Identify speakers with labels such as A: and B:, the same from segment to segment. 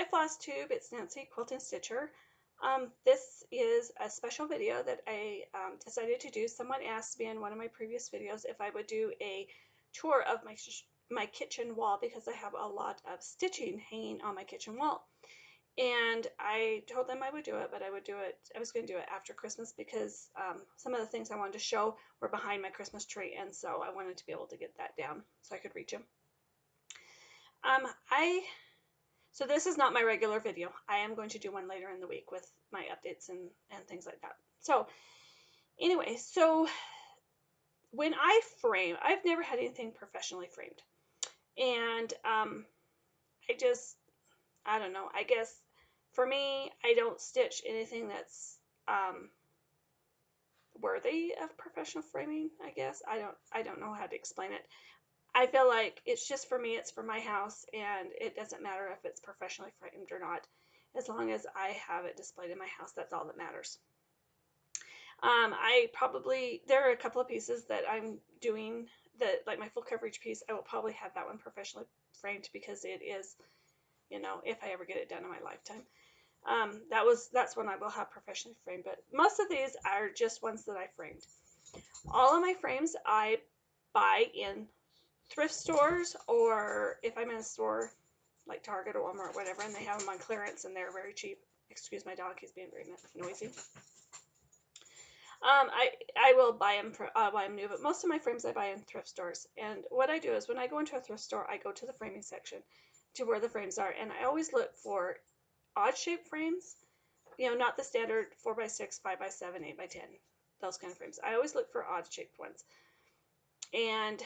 A: Floss Tube. It's Nancy Quilting Stitcher. This is a special video that I decided to do. Someone asked me in one of my previous videos if I would do a tour of my kitchen wall because I have a lot of stitching hanging on my kitchen wall. And I told them I would do it, but I was going to do it after Christmas because some of the things I wanted to show were behind my Christmas tree, and so I wanted to be able to get that down so I could reach them. So this is not my regular video. I am going to do one later in the week with my updates and things like that. So anyway, so when I frame, I've never had anything professionally framed. And I don't know, I guess for me, I don't stitch anything that's worthy of professional framing, I guess. I don't know how to explain it. I feel like it's just for me, it's for my house, and it doesn't matter if it's professionally framed or not. As long as I have it displayed in my house, that's all that matters. There are a couple of pieces that I'm doing that, like my full coverage piece, I will probably have that one professionally framed because it is, you know, if I ever get it done in my lifetime. That's one I will have professionally framed, but most of these are just ones that I framed. All of my frames I buy in thrift stores, or if I'm in a store like Target or Walmart or whatever, and they have them on clearance and they're very cheap. Excuse my dog, he's being very noisy. I will buy them new, but most of my frames I buy in thrift stores. And what I do is when I go into a thrift store, I go to the framing section to where the frames are, and I always look for odd shaped frames, you know, not the standard 4x6, 5x7, 8x10, those kind of frames. I always look for odd shaped ones. And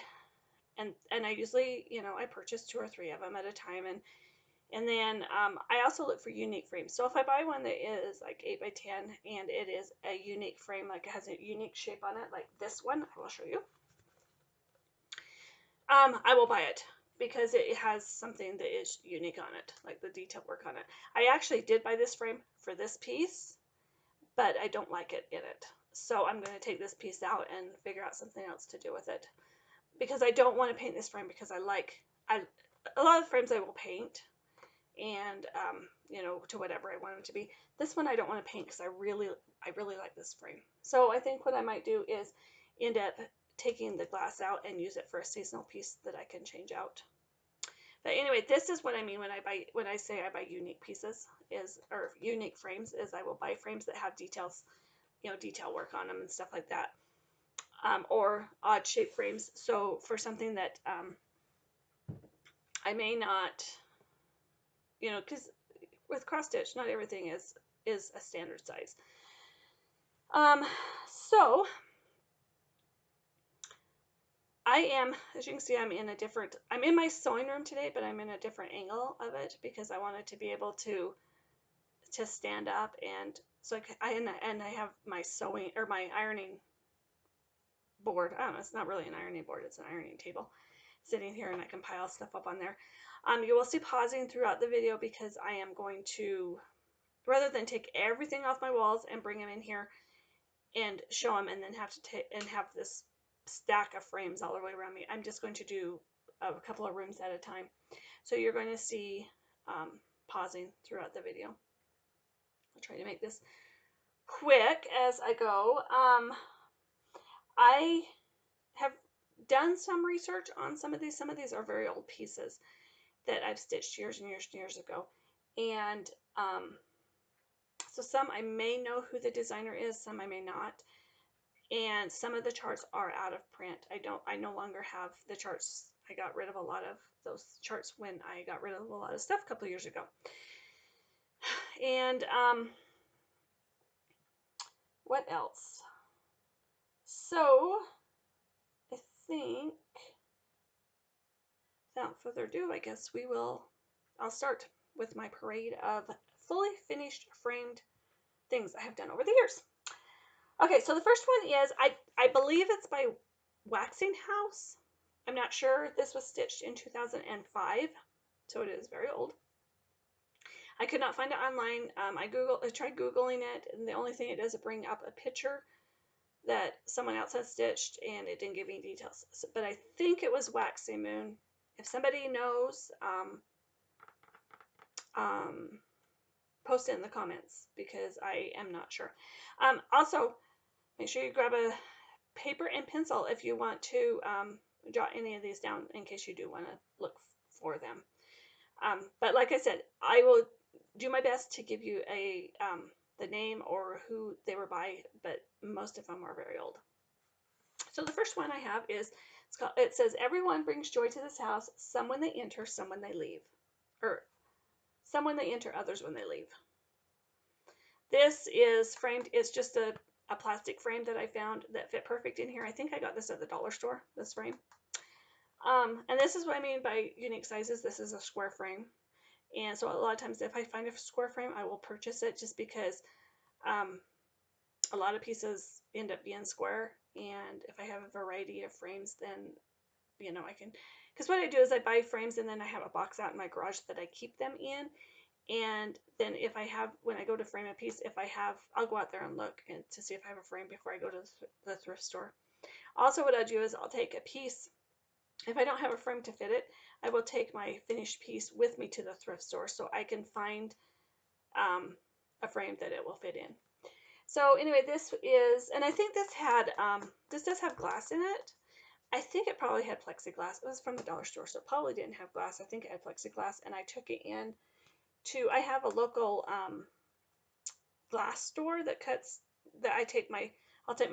A: I usually, you know, I purchase 2 or 3 of them at a time, and then I also look for unique frames. So if I buy one that is like 8x10 and it is a unique frame, like it has a unique shape on it, like this one, I will show you. I will buy it because it has something that is unique on it, like the detail work on it. I actually did buy this frame for this piece, but I don't like it in it. So I'm going to take this piece out and figure out something else to do with it. Because I don't want to paint this frame because a lot of frames I will paint and you know, to whatever I want them to be. This one I don't want to paint because I really like this frame. So I think what I might do is end up taking the glass out and use it for a seasonal piece that I can change out. But anyway, this is what I mean when I say I buy unique pieces or unique frames, is I will buy frames that have details, you know, detail work on them and stuff like that. Or odd shaped frames. So for something that I may not, you know, because with cross stitch, not everything is a standard size. So I am, as you can see, I'm in my sewing room today, but I'm in a different angle of it because I wanted to be able to stand up, and so I have my sewing or my ironing board. I don't know, it's not really an ironing board, it's an ironing table sitting here, and I can pile stuff up on there. You will see pausing throughout the video because I am going to, rather than take everything off my walls and bring them in here and show them and then have this stack of frames all the way around me, I'm just going to do a couple of rooms at a time. So you're going to see pausing throughout the video. I'll try to make this quick as I go. I have done some research on some of these. Some of these are very old pieces that I've stitched years and years and years ago. And so some I may know who the designer is, some I may not. And some of the charts are out of print. I no longer have the charts. I got rid of a lot of those charts when I got rid of a lot of stuff a couple of years ago. And what else? So I think, without further ado, I guess I'll start with my parade of fully finished framed things I have done over the years. Okay, so the first one is, I believe it's by Waxing House. I'm not sure. This was stitched in 2005, so it is very old. I could not find it online. I tried Googling it, and the only thing it does is bring up a picture that someone else has stitched, and it didn't give me details. But I think it was Waxing Moon. If somebody knows, post it in the comments because I am not sure. Also, make sure you grab a paper and pencil if you want to jot any of these down in case you do want to look for them. But like I said, I will do my best to give you the name or who they were by, but most of them are very old. So the first one I have is, it says, everyone brings joy to this house, some when they enter, some when they leave. Or some when they enter, others when they leave. This is framed, it's just a plastic frame that I found that fit perfect in here. I think I got this at the dollar store, this frame. And this is what I mean by unique sizes. This is a square frame. And so a lot of times if I find a square frame, I will purchase it just because a lot of pieces end up being square. And if I have a variety of frames, then, you know, I can, because what I do is I buy frames and then I have a box out in my garage that I keep them in. And then if I have, when I go to frame a piece, if I have, I'll go out there and look and to see if I have a frame before I go to the thrift store. Also what I'll do is I'll take a piece. If I don't have a frame to fit it, I will take my finished piece with me to the thrift store so I can find a frame that it will fit in. So anyway, this is, and I think this had, this does have glass in it. I think it probably had plexiglass. It was from the dollar store, so it probably didn't have glass. I think it had plexiglass, and I took it in to, I have a local glass store that cuts, that I'll take my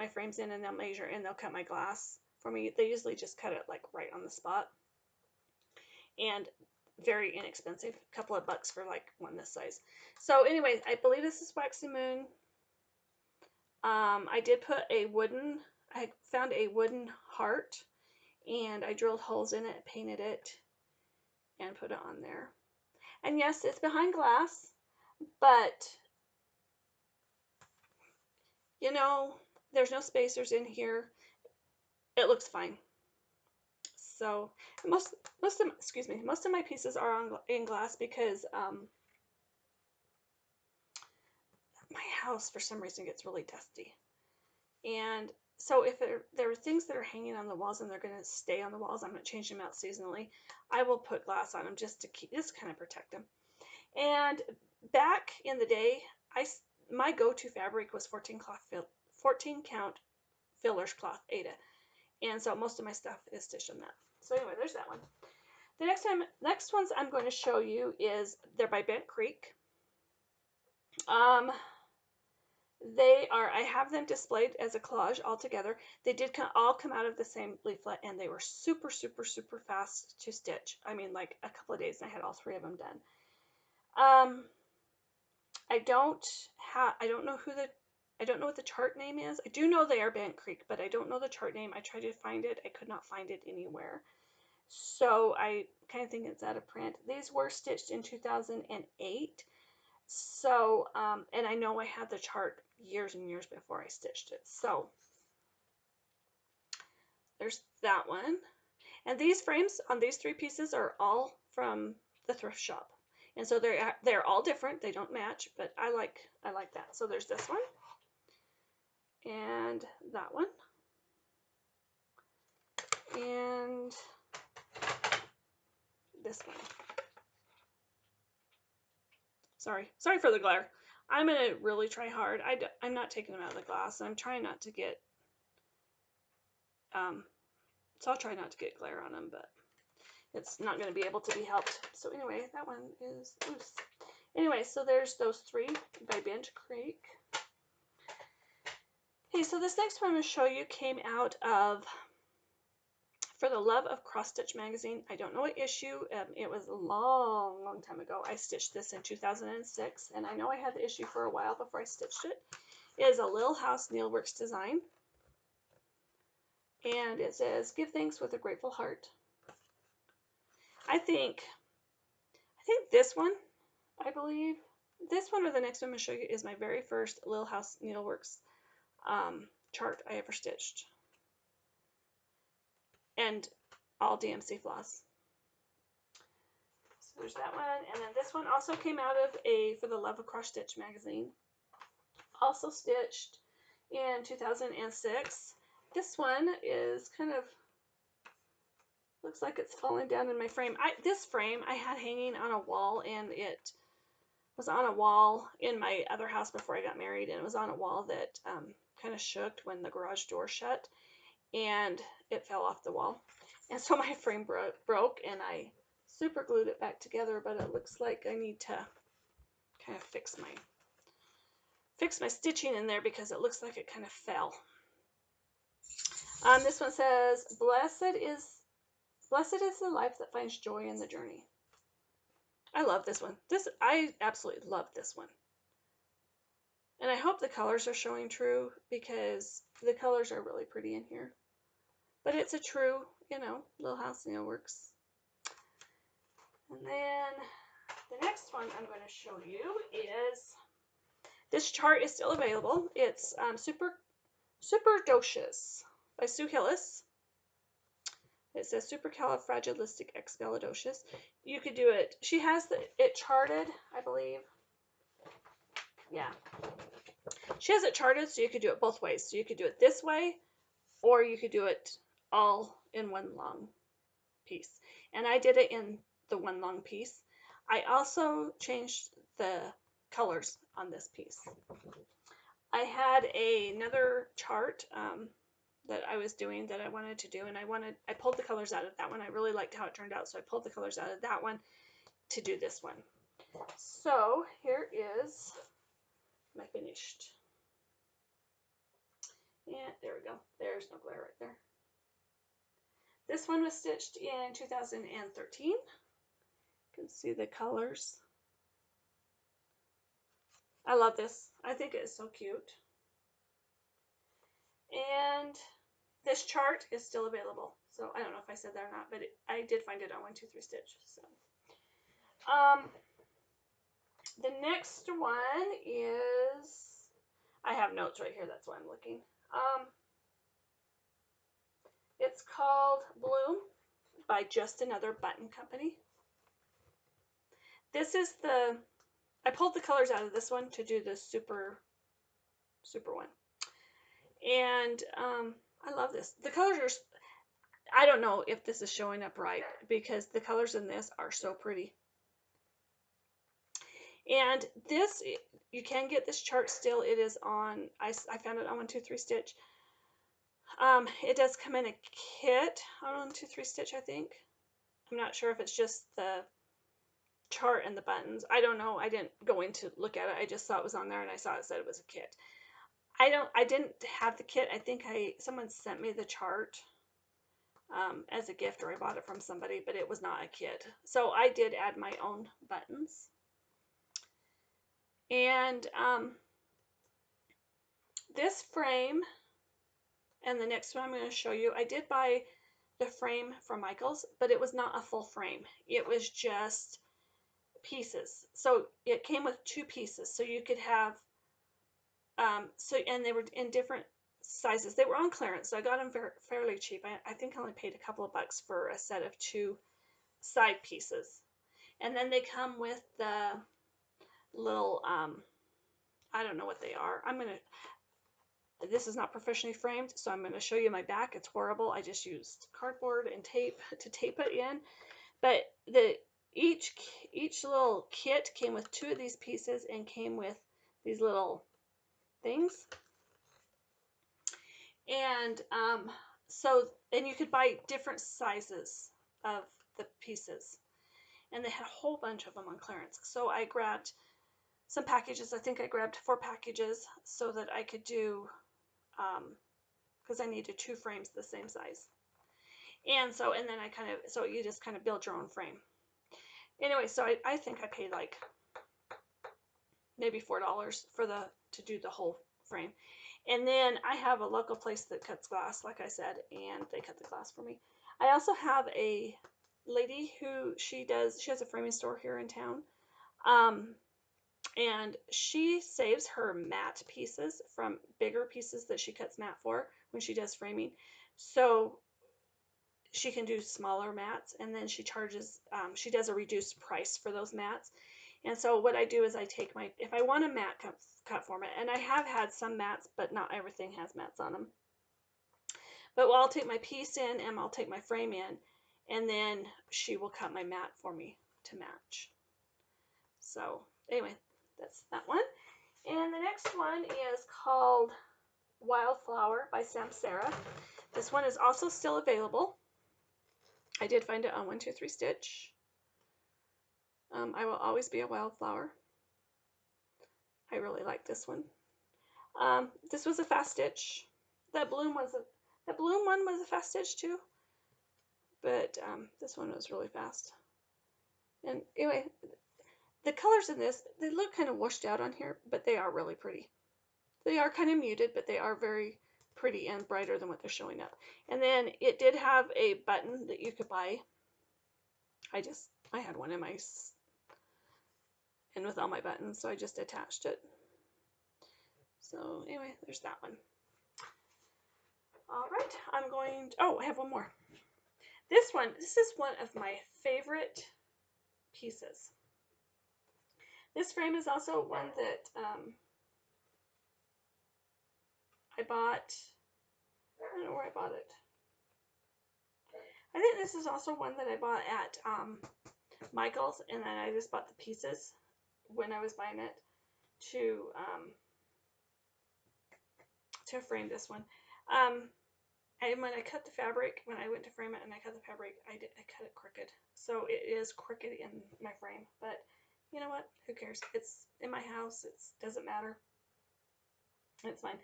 A: frames in and they'll measure and they'll cut my glass for me. They usually just cut it like right on the spot. And very inexpensive, a couple of bucks for like one this size. So anyway, I believe this is Waxy Moon. I did put I found a wooden heart and I drilled holes in it, painted it, and put it on there. And yes, it's behind glass, but you know, there's no spacers in here. It looks fine. So most of my pieces are in glass because my house for some reason gets really dusty. And so if there are things that are hanging on the walls and they're going to stay on the walls, I'm going to change them out seasonally. I will put glass on them just to kind of protect them. And back in the day, my go-to fabric was 14 count fillers cloth, Ada. And so most of my stuff is stitched on that. So anyway, there's that one. The next ones I'm going to show you they're by Bent Creek. I have them displayed as a collage all together. They did all come out of the same leaflet, and they were super, super, super fast to stitch. I mean, like a couple of days, and I had all 3 of them done. I don't know what the chart name is. I do know they are Bent Creek, but I don't know the chart name. I tried to find it. I could not find it anywhere. So I kind of think it's out of print. These were stitched in 2008. So, and I know I had the chart years and years before I stitched it. So there's that one. And these frames on these 3 pieces are all from the thrift shop. And so they're all different. They don't match, but I like that. So there's this one and that one and this one. Sorry for the glare. I'm going to really try hard. I'm not taking them out of the glass. I'm trying not to get, so I'll try not to get glare on them, but it's not going to be able to be helped. So anyway, that one is loose. Anyway, so there's those 3 by Bent Creek. Okay, so this next one I'm going to show you came out of For the Love of Cross Stitch magazine. I don't know what issue. It was a long, long time ago. I stitched this in 2006, and I know I had the issue for a while before I stitched it. It is a Lil House Needleworks design, and it says, "Give thanks with a grateful heart." I think this one, I believe, this one or the next one I'm going to show you is my very first Lil House Needleworks chart I ever stitched. And all DMC floss. So there's that one. And then this one also came out of For the Love of Cross Stitch magazine. Also stitched in 2006. This one is kind of, looks like it's falling down in my frame. This frame I had hanging on a wall, and it was on a wall in my other house before I got married, and it was on a wall that kind of shook when the garage door shut, and it fell off the wall. And so my frame broke, and I super glued it back together, but it looks like I need to kind of fix my stitching in there because it looks like it kind of fell. This one says, Blessed is the life that finds joy in the journey. I love this one. I absolutely love this one. And I hope the colors are showing true because the colors are really pretty in here. But it's a true, Little House Needleworks. And then the next one I'm going to show you is, this chart is still available. It's Superstitious by Sue Hillis. It says supercalifragilisticexpialidocious. You could do it. She has it charted, I believe. Yeah. She has it charted, so you could do it both ways. So you could do it this way, or you could do it all in one long piece. And I did it in the one long piece. I also changed the colors on this piece. I had another chart that I was doing that I wanted to do, and I pulled the colors out of that one. I really liked how it turned out, so I pulled the colors out of that one to do this one. So here is my finished. And there we go. There's no glare right there. This one was stitched in 2013. You can see the colors. I love this. I think it is so cute. And this chart is still available. So I don't know if I said that or not, but I did find it on 123 Stitch. So the next one is, I have notes right here, that's why I'm looking. It's called Bloom by Just Another Button Company. This is I pulled the colors out of this one to do the super one. And I love this. The colors are, I don't know if this is showing up right because the colors in this are so pretty. And this, you can get this chart still. It is on, I found it on 123 Stitch. It does come in a kit on 123 Stitch, I think. I'm not sure if it's just the chart and the buttons. I don't know. I didn't go in to look at it. I just saw it was on there and I saw it said it was a kit. I didn't have the kit. I think someone sent me the chart as a gift, or I bought it from somebody, but it was not a kit. So I did add my own buttons. And this frame and the next one I'm going to show you, I did buy the frame from Michael's, but it was not a full frame. It was just pieces. So it came with 2 pieces. So you could have, and they were in different sizes. They were on clearance, so I got them fairly cheap. I think I only paid a couple of bucks for a set of 2 side pieces. And then they come with the little, I don't know what they are. This is not professionally framed, so I'm going to show you my back. It's horrible. I just used cardboard and tape to tape it in. But each little kit came with 2 of these pieces and came with these little things. And and you could buy different sizes of the pieces. And they had a whole bunch of them on clearance. So I grabbed some packages. I think I grabbed 4 packages so that I could do, because I needed 2 frames the same size. And then so you just kind of build your own frame. Anyway, so I think I paid like maybe $4 to do the whole frame. And then I have a local place that cuts glass, like I said, and they cut the glass for me. I also have a lady who she has a framing store here in town. And she saves her matte pieces from bigger pieces that she cuts matte for when she does framing. So she can do smaller mats, and then she charges, she does a reduced price for those mats. And so what I do is I take if I want a mat cut format, and I have had some mats, but not everything has mats on them. But I'll take my piece in and I'll take my frame in, and then she will cut my mat for me to match. So anyway, that's that one. And the next one is called Wildflower by Sam Sarah. This one is also still available. I did find it on 123 Stitch. I Will Always Be a Wildflower. I really like this one. This was a fast stitch. That bloom one was a fast stitch too, but this one was really fast. And anyway, the colors in this, they look kind of washed out on here, but they are really pretty. They are kind of muted, but they are very pretty and brighter than what they're showing up. And then it did have a button that you could buy. I had one in with all my buttons, so I just attached it. So anyway, there's that one. All right, I have one more. This is one of my favorite pieces. This frame is also one that I bought. I don't know where I bought it. I think this is also one that I bought at Michael's, and then I just bought the pieces when I was buying it to frame this one. And when I cut the fabric, when I went to frame it and I cut the fabric, I cut it crooked. So it is crooked in my frame. But you know what? Who cares? It's in my house. It doesn't matter. It's fine.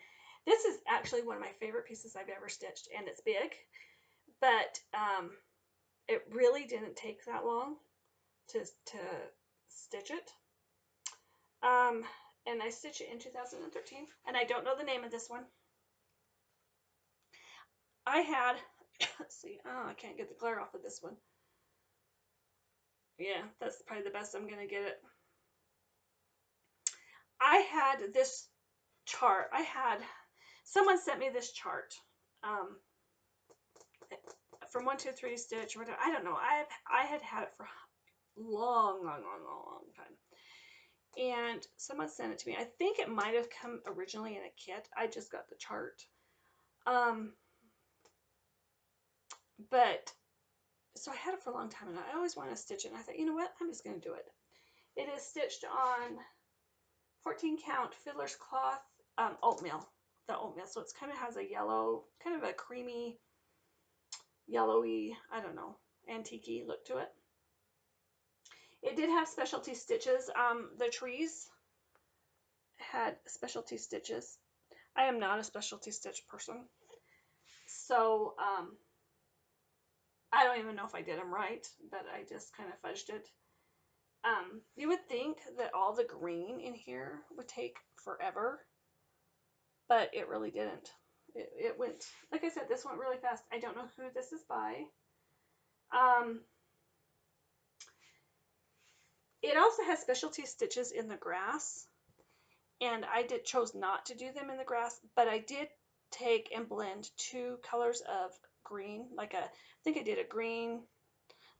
A: This is actually one of my favorite pieces I've ever stitched, and it's big. But it really didn't take that long to stitch it. And I stitched it in 2013. And I don't know the name of this one. I had, let's see, I can't get the glare off of this one. Yeah, that's probably the best I'm going to get it. I had this chart. Someone sent me this chart from 123 Stitch or whatever. I don't know. I had it for long time. And someone sent it to me. I think it might have come originally in a kit. I just got the chart. But so I had it for a long time, and I always wanted to stitch it. And I thought, you know what? I'm just going to do it. It is stitched on 14 count fiddler's cloth oatmeal. The oatmeal. So it's kind of has a yellow, kind of a creamy, yellowy, I don't know, antique-y look to it. It did have specialty stitches. The trees had specialty stitches. I am not a specialty stitch person. So I don't even know if I did them right, but I just kind of fudged it. You would think that all the green in here would take forever, but it really didn't. It went, like I said, this went really fast. I don't know who this is by. It also has specialty stitches in the grass, and I chose not to do them in the grass, but I did take and blend two colors of green, I think I did a green,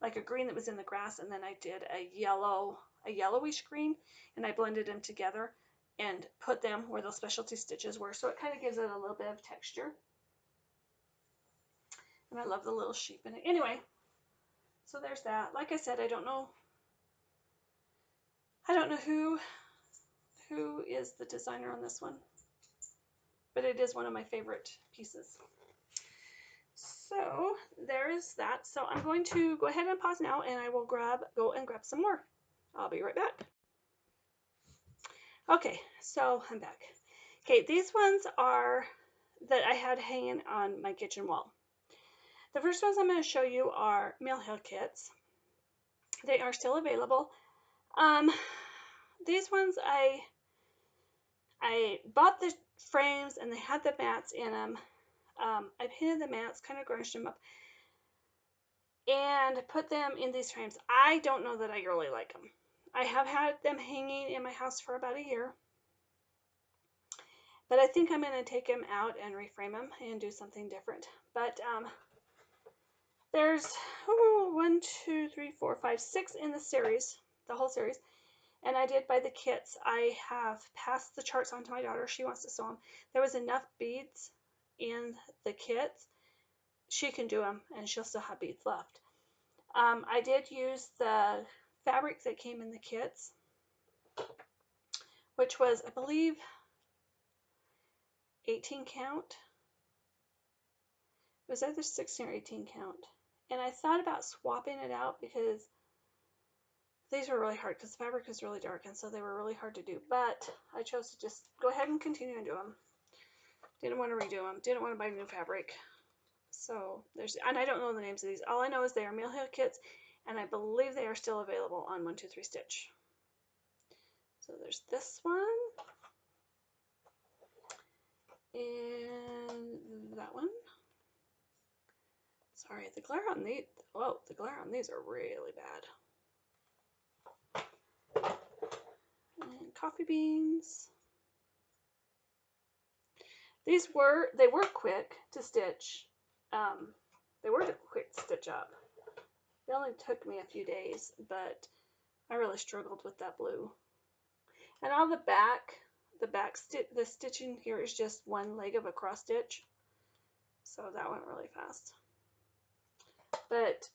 A: like a green that was in the grass, and then I did a yellowish green, and I blended them together and put them where those specialty stitches were, so it kind of gives it a little bit of texture. And I love the little sheep in it. Anyway, so there's that. Like I said, I don't know who is the designer on this one, but it is one of my favorite pieces. So there is that. So I'm going to go ahead and pause now, and I will go and grab some more. I'll be right back. Okay, so I'm back. Okay, these ones are that I had hanging on my kitchen wall. The first ones I'm going to show you are Mill Hill kits. They are still available. These ones I bought the frames, and they had the mats in them. I painted the mats, kind of garnished them up, and put them in these frames. I don't know that I really like them. I have had them hanging in my house for about a year, but I think I'm going to take them out and reframe them and do something different. But there's 1, 2, 3, 4, 5, 6 in the series, the whole series. And I did buy the kits. I have passed the charts on to my daughter. She wants to sew them. There was enough beads in the kits. She can do them, and she'll still have beads left. I did use the fabric that came in the kits. which was, I believe, 18 count. It was either 16 or 18 count. And I thought about swapping it out because these were really hard because the fabric is really dark, and so they were really hard to do. But I chose to just go ahead and continue and do them. Didn't want to redo them. Didn't want to buy new fabric. So there's, and I don't know the names of these. All I know is they are Mill Hill kits, and I believe they are still available on 123 Stitch. So there's this one, and that one. Sorry, the glare on these. Whoa, the glare on these are really bad. And coffee beans. They were quick to stitch. They were quick to stitch up. They only took me a few days, but I really struggled with that blue. And on the stitching here is just one leg of a cross stitch, so that went really fast. But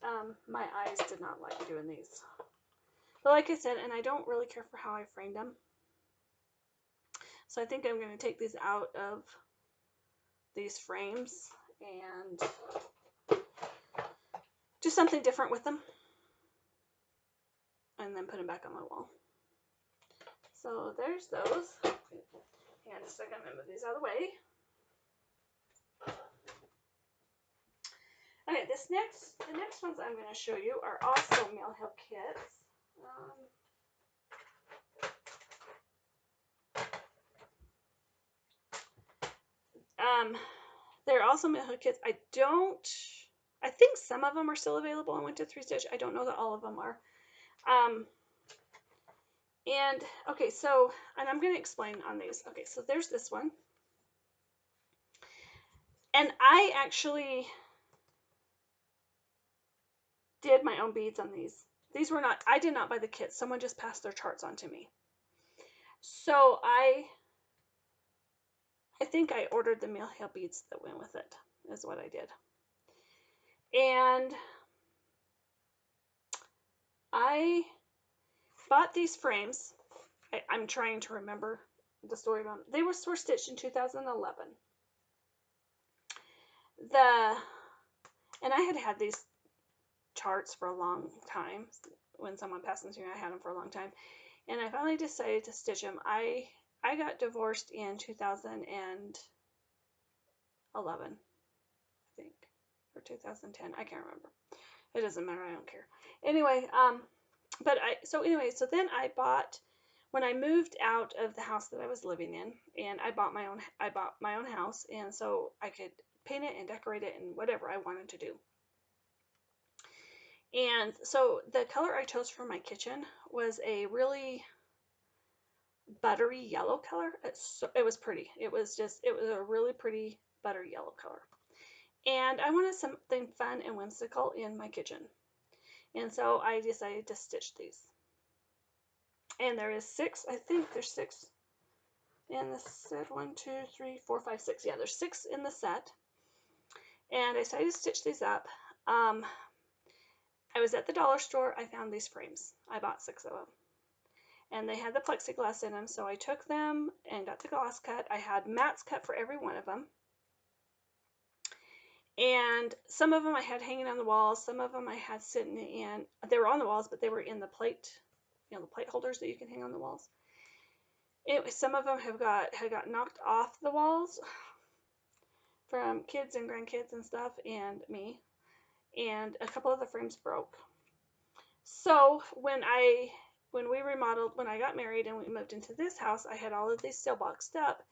A: my eyes did not like doing these. But like I said, and I don't really care for how I framed them, so I think I'm going to take these out of these frames and do something different with them, and then put them back on my wall. So there's those. And so I'm going to move these out of the way. Okay, the next ones I'm going to show you are also Mill Hill kits. They're also Mill Hill kits. I think some of them are still available on 123 Stitch. I don't know that all of them are. And okay, so, and I'm going to explain on these. Okay, so there's this one. And I actually did my own beads on these. These were not, I did not buy the kits. Someone just passed their charts on to me. So I think I ordered the Mill Hill beads that went with it, is what I did. And I bought these frames. I'm trying to remember the story about them. They were stitched in 2011. And I had these charts for a long time. When someone passed them to me, I had them for a long time. And I finally decided to stitch them. I got divorced in 2011, I think, or 2010. I can't remember. It doesn't matter. I don't care. Anyway, so then I bought, when I moved out of the house that I was living in, and I bought my own house, and so I could paint it and decorate it and whatever I wanted to do. And so the color I chose for my kitchen was a really buttery yellow color. It was pretty. It was a really pretty buttery yellow color. And I wanted something fun and whimsical in my kitchen. And so I decided to stitch these. And there is 6, I think there's 6 in the set. 1, 2, 3, 4, 5, 6. Yeah, there's 6 in the set. And I decided to stitch these up. I was at the dollar store. I found these frames. I bought 6 of them. And they had the plexiglass in them, so I took them and got the glass cut. I had mats cut for every one of them. And some of them I had hanging on the walls. Some of them I had sitting in, they were on the walls, but they were in the plate, the plate holders that you can hang on the walls. Anyway, some of them had got knocked off the walls from kids and grandkids and stuff, and me. And a couple of the frames broke. So when I got married and we moved into this house, I had all of these still boxed up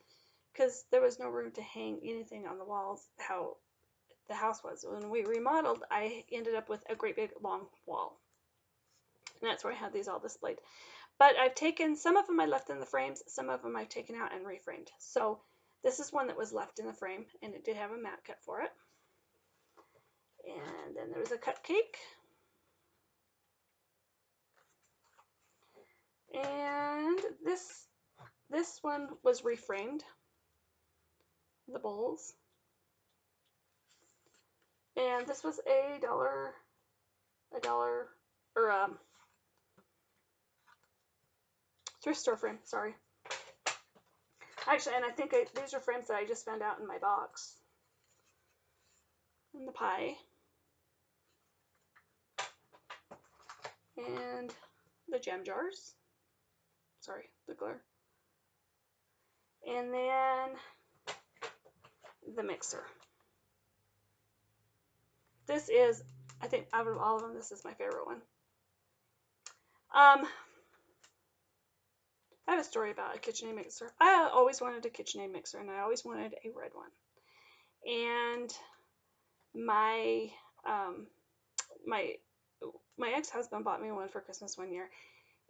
A: because there was no room to hang anything on the walls how the house was. When we remodeled, I ended up with a great big long wall. And that's where I had these all displayed. But I've taken, some of them I left in the frames, some of them I've taken out and reframed. So this is one that was left in the frame, and it did have a mat cut for it. And then there was a cupcake. And this one was reframed, the bowls. And this was a dollar, or thrift store frame, sorry. Actually, and I think these are frames that I just found out in my box. And the pie. And the jam jars. Sorry, the glare. And then the mixer. This is, I think out of all of them, this is my favorite one. I have a story about a KitchenAid mixer. I always wanted a KitchenAid mixer, and I always wanted a red one. And my my ex-husband bought me one for Christmas one year,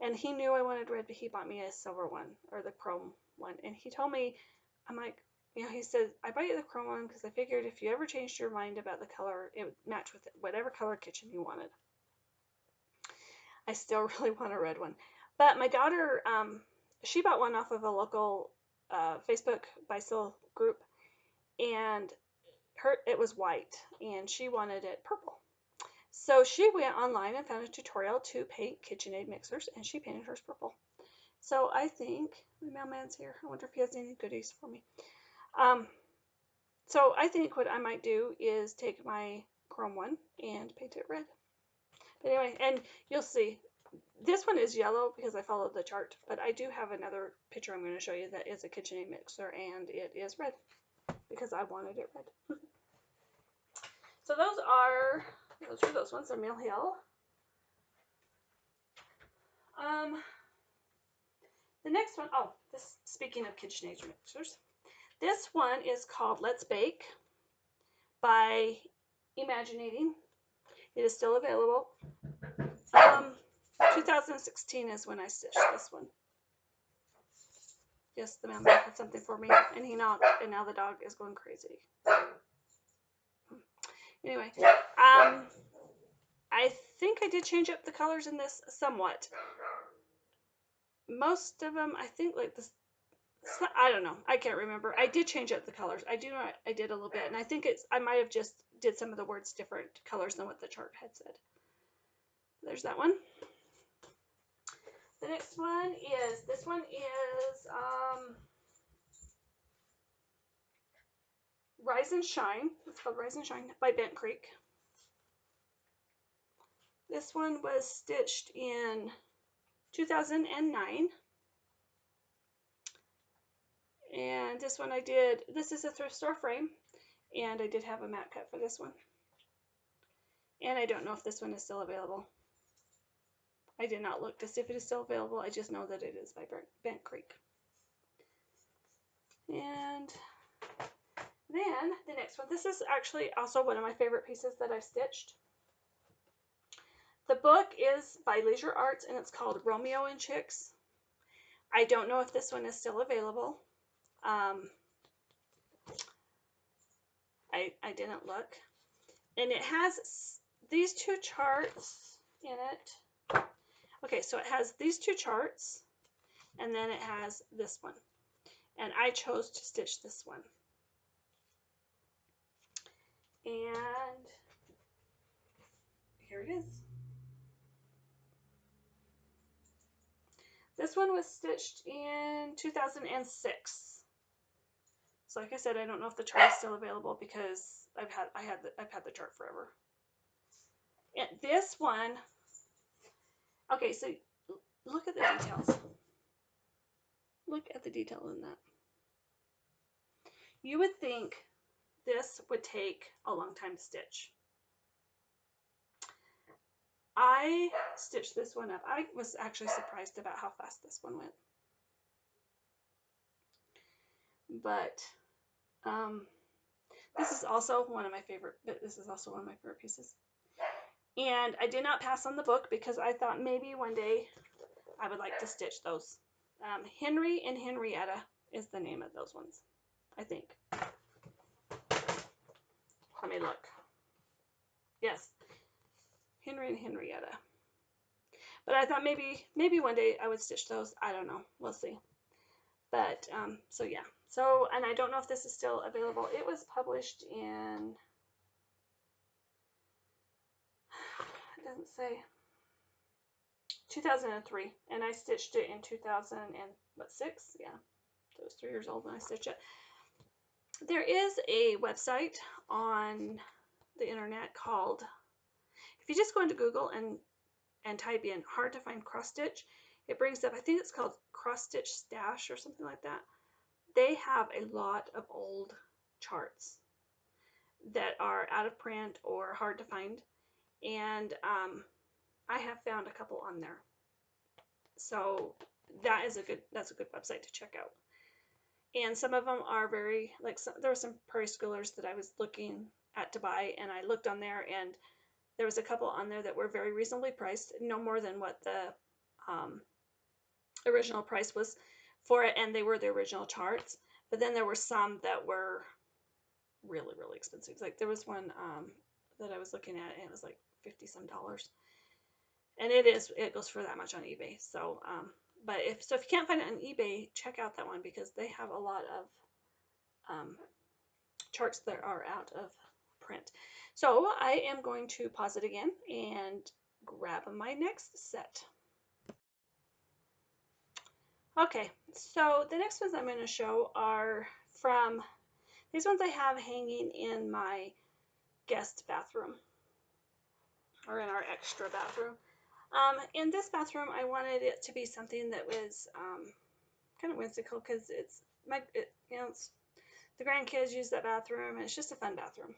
A: and he knew I wanted red, but he bought me a silver one, or the chrome one. And he told me, I'm like, he said, I bought you the chrome one because I figured if you ever changed your mind about the color, it would match with whatever color kitchen you wanted. I still really want a red one. But my daughter, she bought one off of a local Facebook Bicycle group, and it was white, and she wanted it purple. So she went online and found a tutorial to paint KitchenAid mixers, and she painted hers purple. So I think, the mailman's here. I wonder if he has any goodies for me. So I think what I might do is take my chrome one and paint it red. But anyway, and you'll see, this one is yellow because I followed the chart, but I do have another picture I'm going to show you that is a KitchenAid mixer, and it is red because I wanted it red. So those are those ones. They're Mill Hill. The next one, speaking of KitchenAid mixers, this one is called Let's Bake by Imaginating. It is still available. 2016 is when I stitched this one. Yes, the mailman had something for me, and he knocked, and now the dog is going crazy. Anyway, I think I did change up the colors in this somewhat. Most of them, I think, like this, I don't know. I can't remember. I did change up the colors. I do know I did a little bit, and I think I might have just did some of the words different colors than what the chart had said. There's that one. The next one is, this one is Rise and Shine. It's called Rise and Shine by Bent Creek. This one was stitched in 2009. And this one this is a thrift store frame, and I did have a mat cut for this one. And I don't know if this one is still available. I did not look to see if it is still available. I just know that it is by Bent Creek. And then the next one, this is actually also one of my favorite pieces that I've stitched. The book is by Leisure Arts, and it's called Romeo and Chicks. I don't know if this one is still available. I didn't look. And it has these two charts in it. Okay, so it has these two charts, and then it has this one. And I chose to stitch this one. And here it is. This one was stitched in 2006. So like I said, I don't know if the chart is still available because I've had the chart forever. And this one, okay, so look at the details. Look at the detail in that. You would think this would take a long time to stitch. I stitched this one up. I was actually surprised about how fast this one went. But this is also one of my favorite pieces. And I did not pass on the book because I thought maybe one day I would like to stitch those. Henry and Henrietta is the name of those ones, I think. Let me look. Yes, Henry and Henrietta. But I thought maybe one day I would stitch those. I don't know. We'll see. But so yeah. So, and I don't know if this is still available. It was published in, it doesn't say, 2003, and I stitched it in 2006. Yeah. So I was 3 years old when I stitched it. There is a website on the internet called, if you just go into Google and type in hard to find cross stitch, it brings up, I think it's called Cross Stitch Stash or something like that. They have a lot of old charts that are out of print or hard to find, and I have found a couple on there. So that's a good website to check out. And some of them are very, like, there were some prairie schoolers that I was looking at to buy, and I looked on there, and there was a couple on there that were very reasonably priced, no more than what the original price was for it, and they were the original charts. But then there were some that were really, really expensive. Like there was one that I was looking at, and it was like $50 some. And it goes for that much on eBay. So but if you can't find it on eBay, check out that one, because they have a lot of charts that are out of print. So I am going to pause it again and grab my next set. Okay, so the next ones I'm going to show are from, these ones I have hanging in my guest bathroom, or in our extra bathroom. In this bathroom, I wanted it to be something that was kind of whimsical, because it's the grandkids use that bathroom, and it's just a fun bathroom.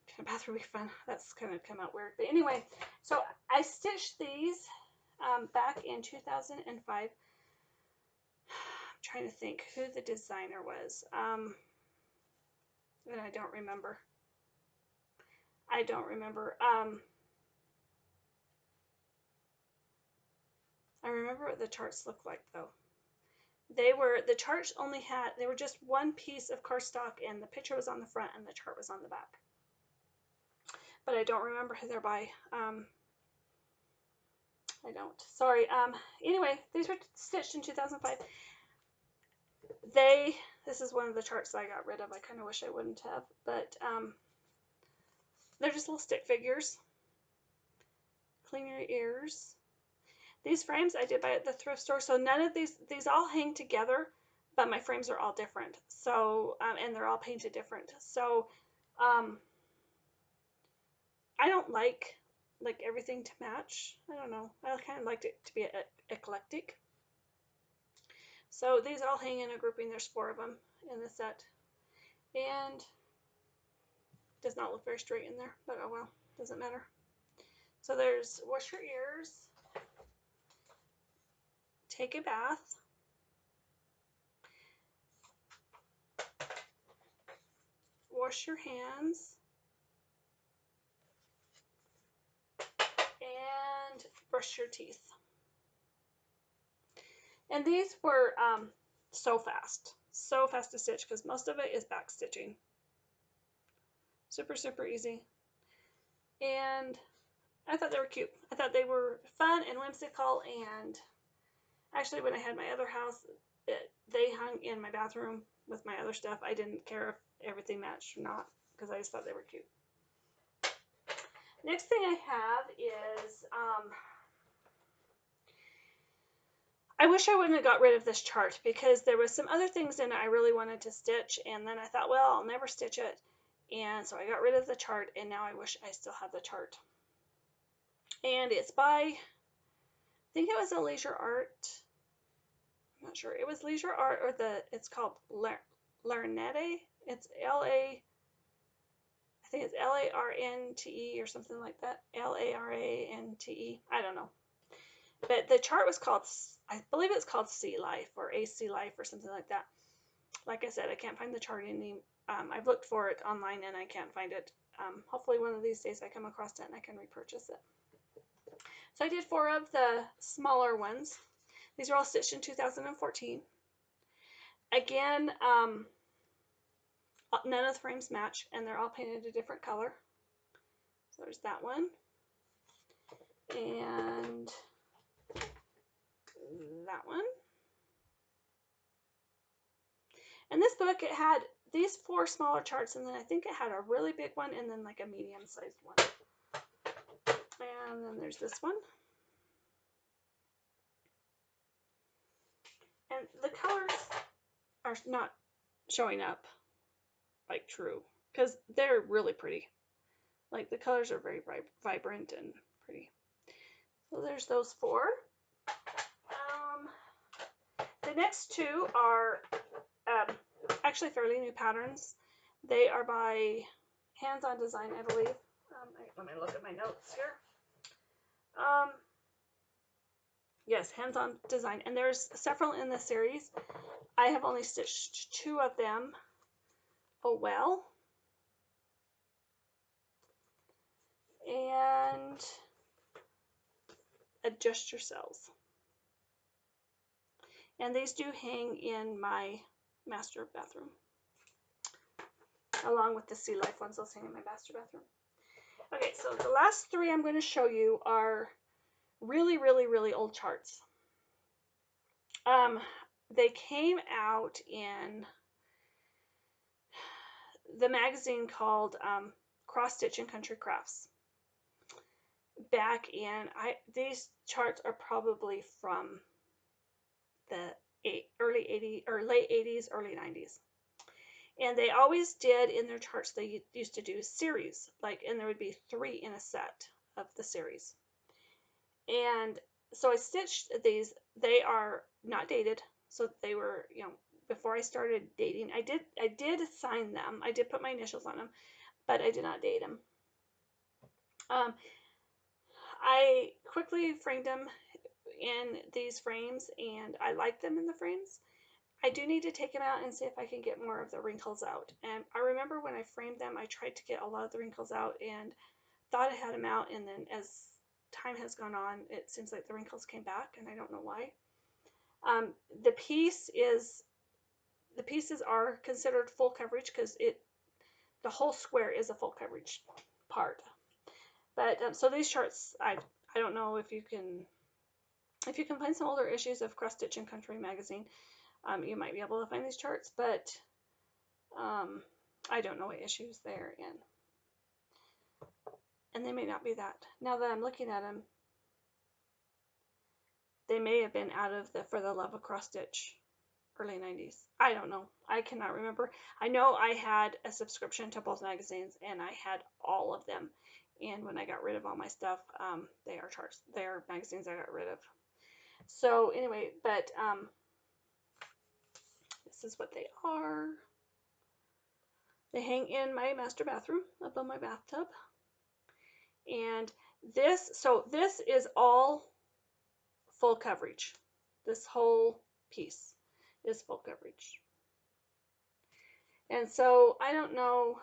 A: Can a bathroom be fun? That's kind of come out weird. But anyway, so I stitched these back in 2005. I'm trying to think who the designer was. And I don't remember. I remember what the charts looked like, though. The charts only had, they were just one piece of cardstock, and the picture was on the front and the chart was on the back. But I don't remember who they're by. I don't. Sorry. Anyway, these were stitched in 2005. This is one of the charts that I got rid of. I kind of wish I wouldn't have, but they're just little stick figures. Clean your ears. These frames I did buy at the thrift store, so none of these all hang together, but my frames are all different. So and they're all painted different. So I don't like everything to match. I don't know. I kind of liked it to be eclectic. So these all hang in a grouping. There's 4 of them in the set, and does not look very straight in there, but oh well, doesn't matter. So there's wash your ears, take a bath, wash your hands, and brush your teeth. And these were so fast to stitch, because most of it is back stitching. Super, super easy. And I thought they were cute. I thought they were fun and whimsical. And actually, when I had my other house, they hung in my bathroom with my other stuff. I didn't care if everything matched or not, because I just thought they were cute. Next thing I have is I wish I wouldn't have got rid of this chart, because there was some other things in it I really wanted to stitch, and then I thought, well, I'll never stitch it, and so I got rid of the chart, and now I wish I still had the chart. And it's by, I think it was a Leisure Art. I'm not sure. It was Leisure Art, or it's called Larnete. It's I think it's Larnte or something like that. Larante. I don't know. But the chart was called, I believe it's called Sea Life or AC Life or something like that. Like I said, I can't find the chart I've looked for it online and I can't find it. Hopefully one of these days I come across it and I can repurchase it. So I did 4 of the smaller ones. These are all stitched in 2014. Again, none of the frames match, and they're all painted a different color. So there's that one. And that one. And this book, it had these 4 smaller charts, and then I think it had a really big one, and then like a medium-sized one. And then there's this one. And the colors are not showing up like true, because they're really pretty. Like the colors are very vibrant and pretty. So there's those 4. The next 2 are actually fairly new patterns. They are by Hands On Design, I believe. Let me look at my notes here. Yes, Hands On Design, and there's several in the series. I have only stitched 2 of them. Oh well. And Adjust Yourselves. And these do hang in my master bathroom, along with the Sea Life ones. Those hang in my master bathroom. Okay, so the last 3 I'm going to show you are really, really, really old charts. They came out in the magazine called Cross Stitch and Country Crafts. Back in, these charts are probably from the early 80s or late 80s, early 90s. And they always did in their charts, they used to do series, and there would be 3 in a set of the series. And so I stitched these. They are not dated, so they were, before I started dating. I did sign them. I did put my initials on them, but I did not date them. I quickly framed them in these frames, and I like them in the frames. I do need to take them out and see if I can get more of the wrinkles out. And I remember when I framed them, I tried to get a lot of the wrinkles out and thought I had them out, and then as time has gone on, it seems like the wrinkles came back, and I don't know why. The pieces are considered full coverage because the whole square is a full coverage part. But so these charts, I don't know if you can find some older issues of Cross Stitch and Country magazine, you might be able to find these charts, but I don't know what issues they're in. And they may not be that. Now that I'm looking at them, they may have been out of the For the Love of Cross Stitch early 90s. I don't know. I cannot remember. I know I had a subscription to both magazines, and I had all of them. And when I got rid of all my stuff, they are charts. They are magazines I got rid of. So anyway, but this is what they are. They hang in my master bathroom above my bathtub. And this is all full coverage. This whole piece is full coverage. And so I don't know,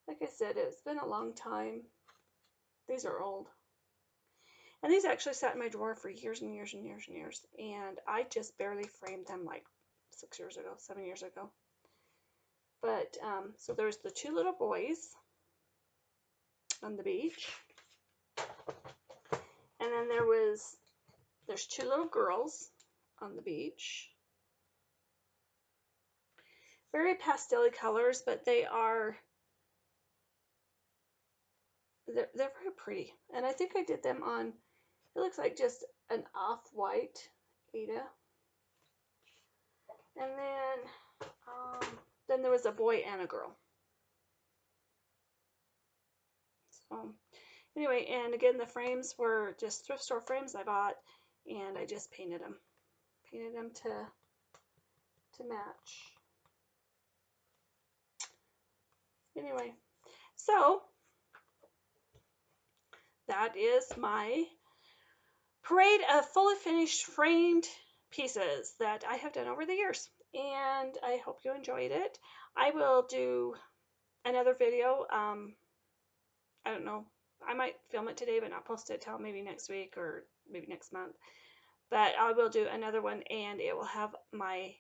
A: like I said, it's been a long time. These are old. And these actually sat in my drawer for years and years and years and years. And I just barely framed them like 6 years ago, 7 years ago. But so there's the 2 little boys on the beach. And then there's 2 little girls on the beach. Very pastel colors, but they're very pretty. And I think I did them on, it looks like just an off-white Ada. And then there was a boy and a girl. So anyway, and again, the frames were just thrift store frames I bought, and I just painted them to match. Anyway, so that is my parade of fully finished framed pieces that I have done over the years, and I hope you enjoyed it. I will do another video. I don't know. I might film it today, but not post it till maybe next week or maybe next month. But I will do another one, and it will have my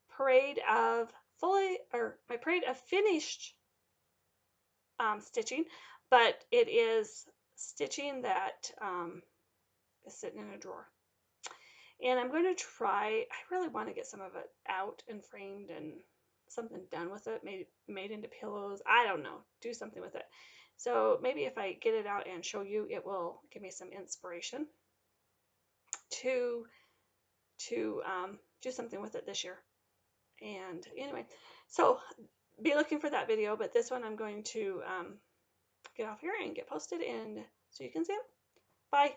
A: parade of finished stitching, but it is stitching that is sitting in a drawer. And I'm going to try, I really want to get some of it out and framed and something done with it, made into pillows. I don't know, do something with it. So maybe if I get it out and show you, it will give me some inspiration to do something with it this year. And anyway, so be looking for that video, but this one I'm going to get off here and get posted, and so you can see it. Bye.